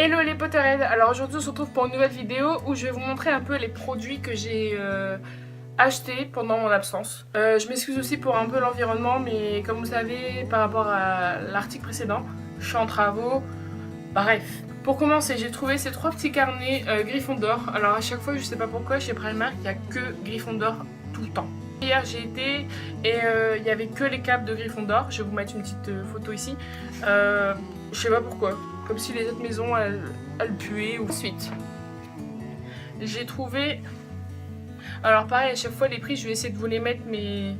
Hello les Potterheads, alors aujourd'hui on se retrouve pour une nouvelle vidéo où je vais vous montrer un peu les produits que j'ai achetés pendant mon absence. Je m'excuse aussi pour un peu l'environnement, mais comme vous savez par rapport à l'article précédent, je suis en travaux, bref. Pour commencer, j'ai trouvé ces trois petits carnets Gryffondor. Alors à chaque fois, je sais pas pourquoi, chez Primark, il n'y a que Gryffondor tout le temps. Hier j'ai été et il n'y avait que les capes de Gryffondor. Je vais vous mettre une petite photo ici. Je sais pas pourquoi. Comme si les autres maisons elles puaient ou ensuite. J'ai trouvé... Alors pareil, à chaque fois les prix je vais essayer de vous les mettre, mais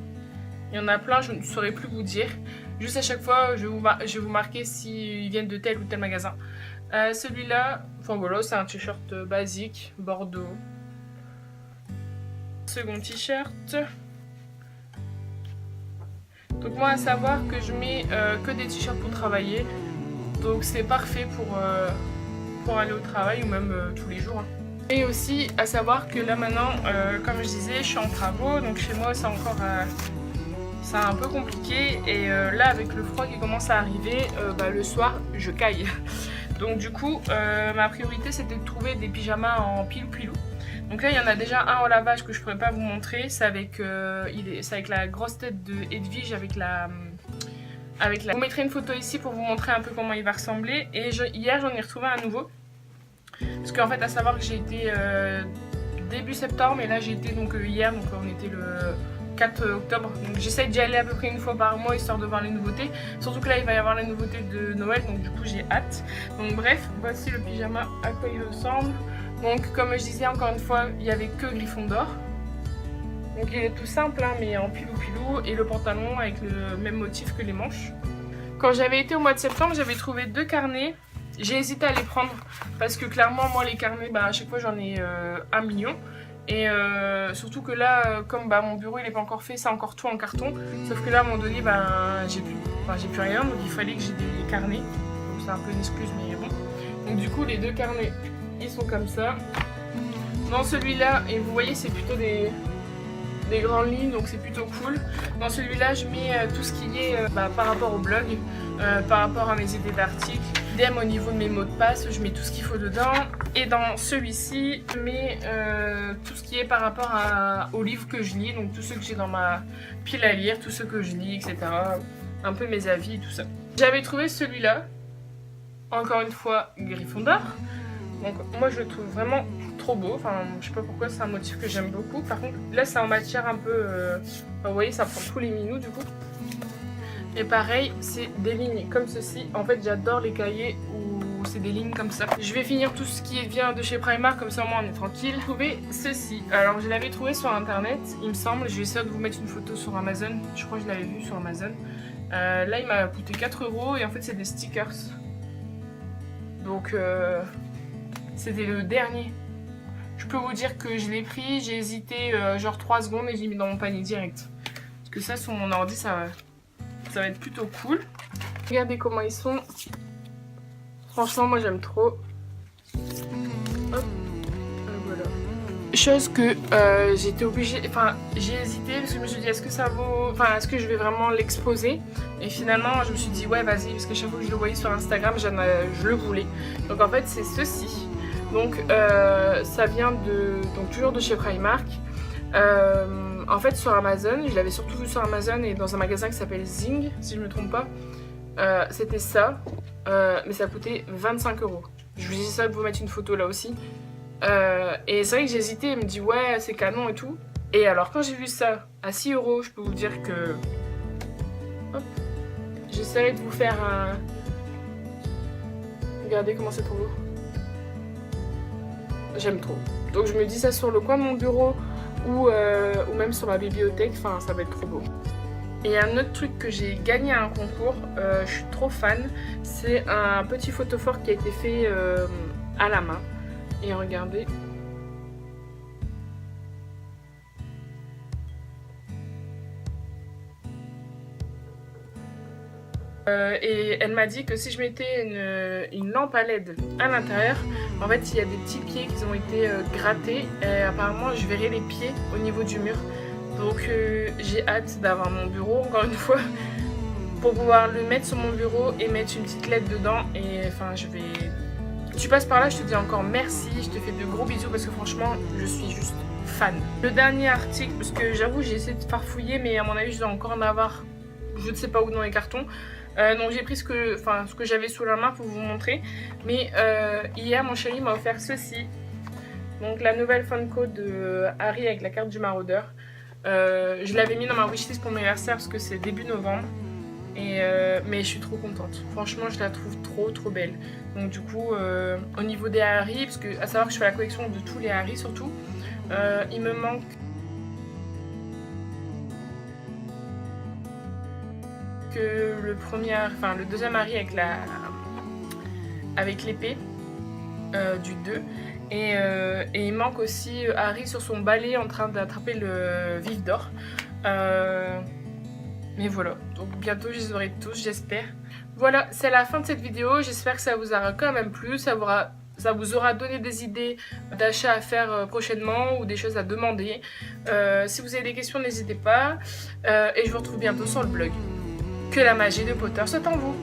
il y en a plein, je ne saurais plus vous dire. Juste à chaque fois je vais vous marquer s'ils viennent de tel ou tel magasin. Celui-là, enfin voilà, c'est un t-shirt basique, bordeaux. Second t-shirt. Donc moi à savoir que je mets que des t-shirts pour travailler. Donc c'est parfait pour aller au travail ou même tous les jours. Et aussi à savoir que là maintenant, comme je disais, je suis en travaux. Donc chez moi c'est encore c'est un peu compliqué. Et là avec le froid qui commence à arriver, le soir je caille. Donc du coup ma priorité c'était de trouver des pyjamas en pilou-pilou. Donc là il y en a déjà un au lavage que je pourrais pas vous montrer. C'est avec la grosse tête de Edwige avec la... Je vous mettrai une photo ici pour vous montrer un peu comment il va ressembler. Et hier j'en ai retrouvé un nouveau. Parce qu'en fait à savoir que j'ai été début septembre et là j'ai été donc hier, donc on était le 4 octobre. Donc j'essaye d'y aller à peu près une fois par mois histoire de voir les nouveautés. Surtout que là il va y avoir les nouveautés de Noël, donc du coup j'ai hâte. Donc bref, voici le pyjama à quoi il ressemble. Donc comme je disais encore une fois, il n'y avait que Gryffondor. Donc il est tout simple hein, mais en pilou-pilou et le pantalon avec le même motif que les manches. Quand j'avais été au mois de septembre, j'avais trouvé deux carnets. J'ai hésité à les prendre parce que clairement moi les carnets, à chaque fois j'en ai 1 million. Et surtout que là, comme mon bureau il n'est pas encore fait, c'est encore tout en carton. Sauf que là à un moment donné, j'ai plus rien, donc il fallait que j'ai des carnets. Donc c'est un peu une excuse mais bon. Donc du coup les deux carnets, ils sont comme ça. Dans celui-là, et vous voyez c'est plutôt des grandes lignes, donc c'est plutôt cool. Dans celui-là, je mets tout ce qui est par rapport au blog, par rapport à mes idées d'articles. Idem au niveau de mes mots de passe, je mets tout ce qu'il faut dedans. Et dans celui-ci, je mets tout ce qui est par rapport aux livres que je lis, donc tous ceux que j'ai dans ma pile à lire, tous ceux que je lis, etc. Un peu mes avis et tout ça. J'avais trouvé celui-là, encore une fois, Gryffondor. Donc moi je le trouve vraiment trop beau, enfin je sais pas pourquoi, c'est un motif que j'aime beaucoup. Par contre là c'est en matière un peu, vous voyez ça prend tous les minous du coup. Et pareil c'est des lignes comme ceci, en fait j'adore les cahiers où c'est des lignes comme ça. Je vais finir tout ce qui vient de chez Primark, comme ça au moins on est tranquille. J'ai trouvé ceci, alors je l'avais trouvé sur internet il me semble, je vais essayer de vous mettre une photo sur Amazon, je crois que je l'avais vu sur Amazon. Là il m'a coûté 4 € et en fait c'est des stickers. Donc c'était le dernier. Je peux vous dire que je l'ai pris, j'ai hésité genre 3 secondes et je l'ai mis dans mon panier direct. Parce que ça sur mon ordi ça va être plutôt cool. Regardez comment ils sont. Franchement moi j'aime trop. Hop. Voilà. Chose que j'étais obligée, enfin j'ai hésité parce que je me suis dit est-ce que ça vaut, enfin est-ce que je vais vraiment l'exposer. Et finalement je me suis dit ouais vas-y, parce que chaque fois que je le voyais sur Instagram je le voulais. Donc en fait c'est ceci. Donc ça vient donc toujours de chez Primark. En fait sur Amazon, je l'avais surtout vu sur Amazon et dans un magasin qui s'appelle Zing, si je ne me trompe pas. C'était ça, mais ça coûtait 25 €. Je vous dis ça de vous mettre une photo là aussi. Et c'est vrai que j'ai hésité, elle me dit ouais c'est canon et tout. Et alors quand j'ai vu ça à 6 €, je peux vous dire que... Hop, j'essaierai de vous faire un... Regardez comment c'est trop beau. J'aime trop. Donc je me dis ça sur le coin de mon bureau ou même sur ma bibliothèque, enfin ça va être trop beau. Et un autre truc que j'ai gagné à un concours, je suis trop fan, c'est un petit photophore qui a été fait à la main. Et regardez. Et elle m'a dit que si je mettais une lampe à LED à l'intérieur, en fait il y a des petits pieds qui ont été grattés et apparemment je verrai les pieds au niveau du mur. Donc j'ai hâte d'avoir mon bureau encore une fois pour pouvoir le mettre sur mon bureau et mettre une petite LED dedans. Et enfin je vais tu passes par là, je te dis encore merci, je te fais de gros bisous parce que franchement, je suis juste fan. Le dernier article, parce que j'avoue, j'ai essayé de farfouiller, mais à mon avis, je dois encore en avoir, je ne sais pas où dans les cartons. Donc j'ai pris ce que j'avais sous la main pour vous montrer. Mais hier, mon chéri m'a offert ceci. Donc la nouvelle Funko de Harry avec la carte du maraudeur. Je l'avais mis dans ma wishlist pour mon anniversaire parce que c'est début novembre. Mais je suis trop contente. Franchement, je la trouve trop belle. Donc du coup, au niveau des Harry, parce que à savoir que je fais la collection de tous les Harry surtout, il me manque que le deuxième Harry avec l'épée du 2. Et il manque aussi Harry sur son balai en train d'attraper le vif d'or. Mais voilà, donc bientôt je les aurai tous, j'espère. Voilà, c'est la fin de cette vidéo. J'espère que ça vous aura quand même plu. Ça vous aura donné des idées d'achat à faire prochainement ou des choses à demander. Si vous avez des questions, n'hésitez pas. Et je vous retrouve bientôt sur le blog. Que la magie de Potter soit en vous.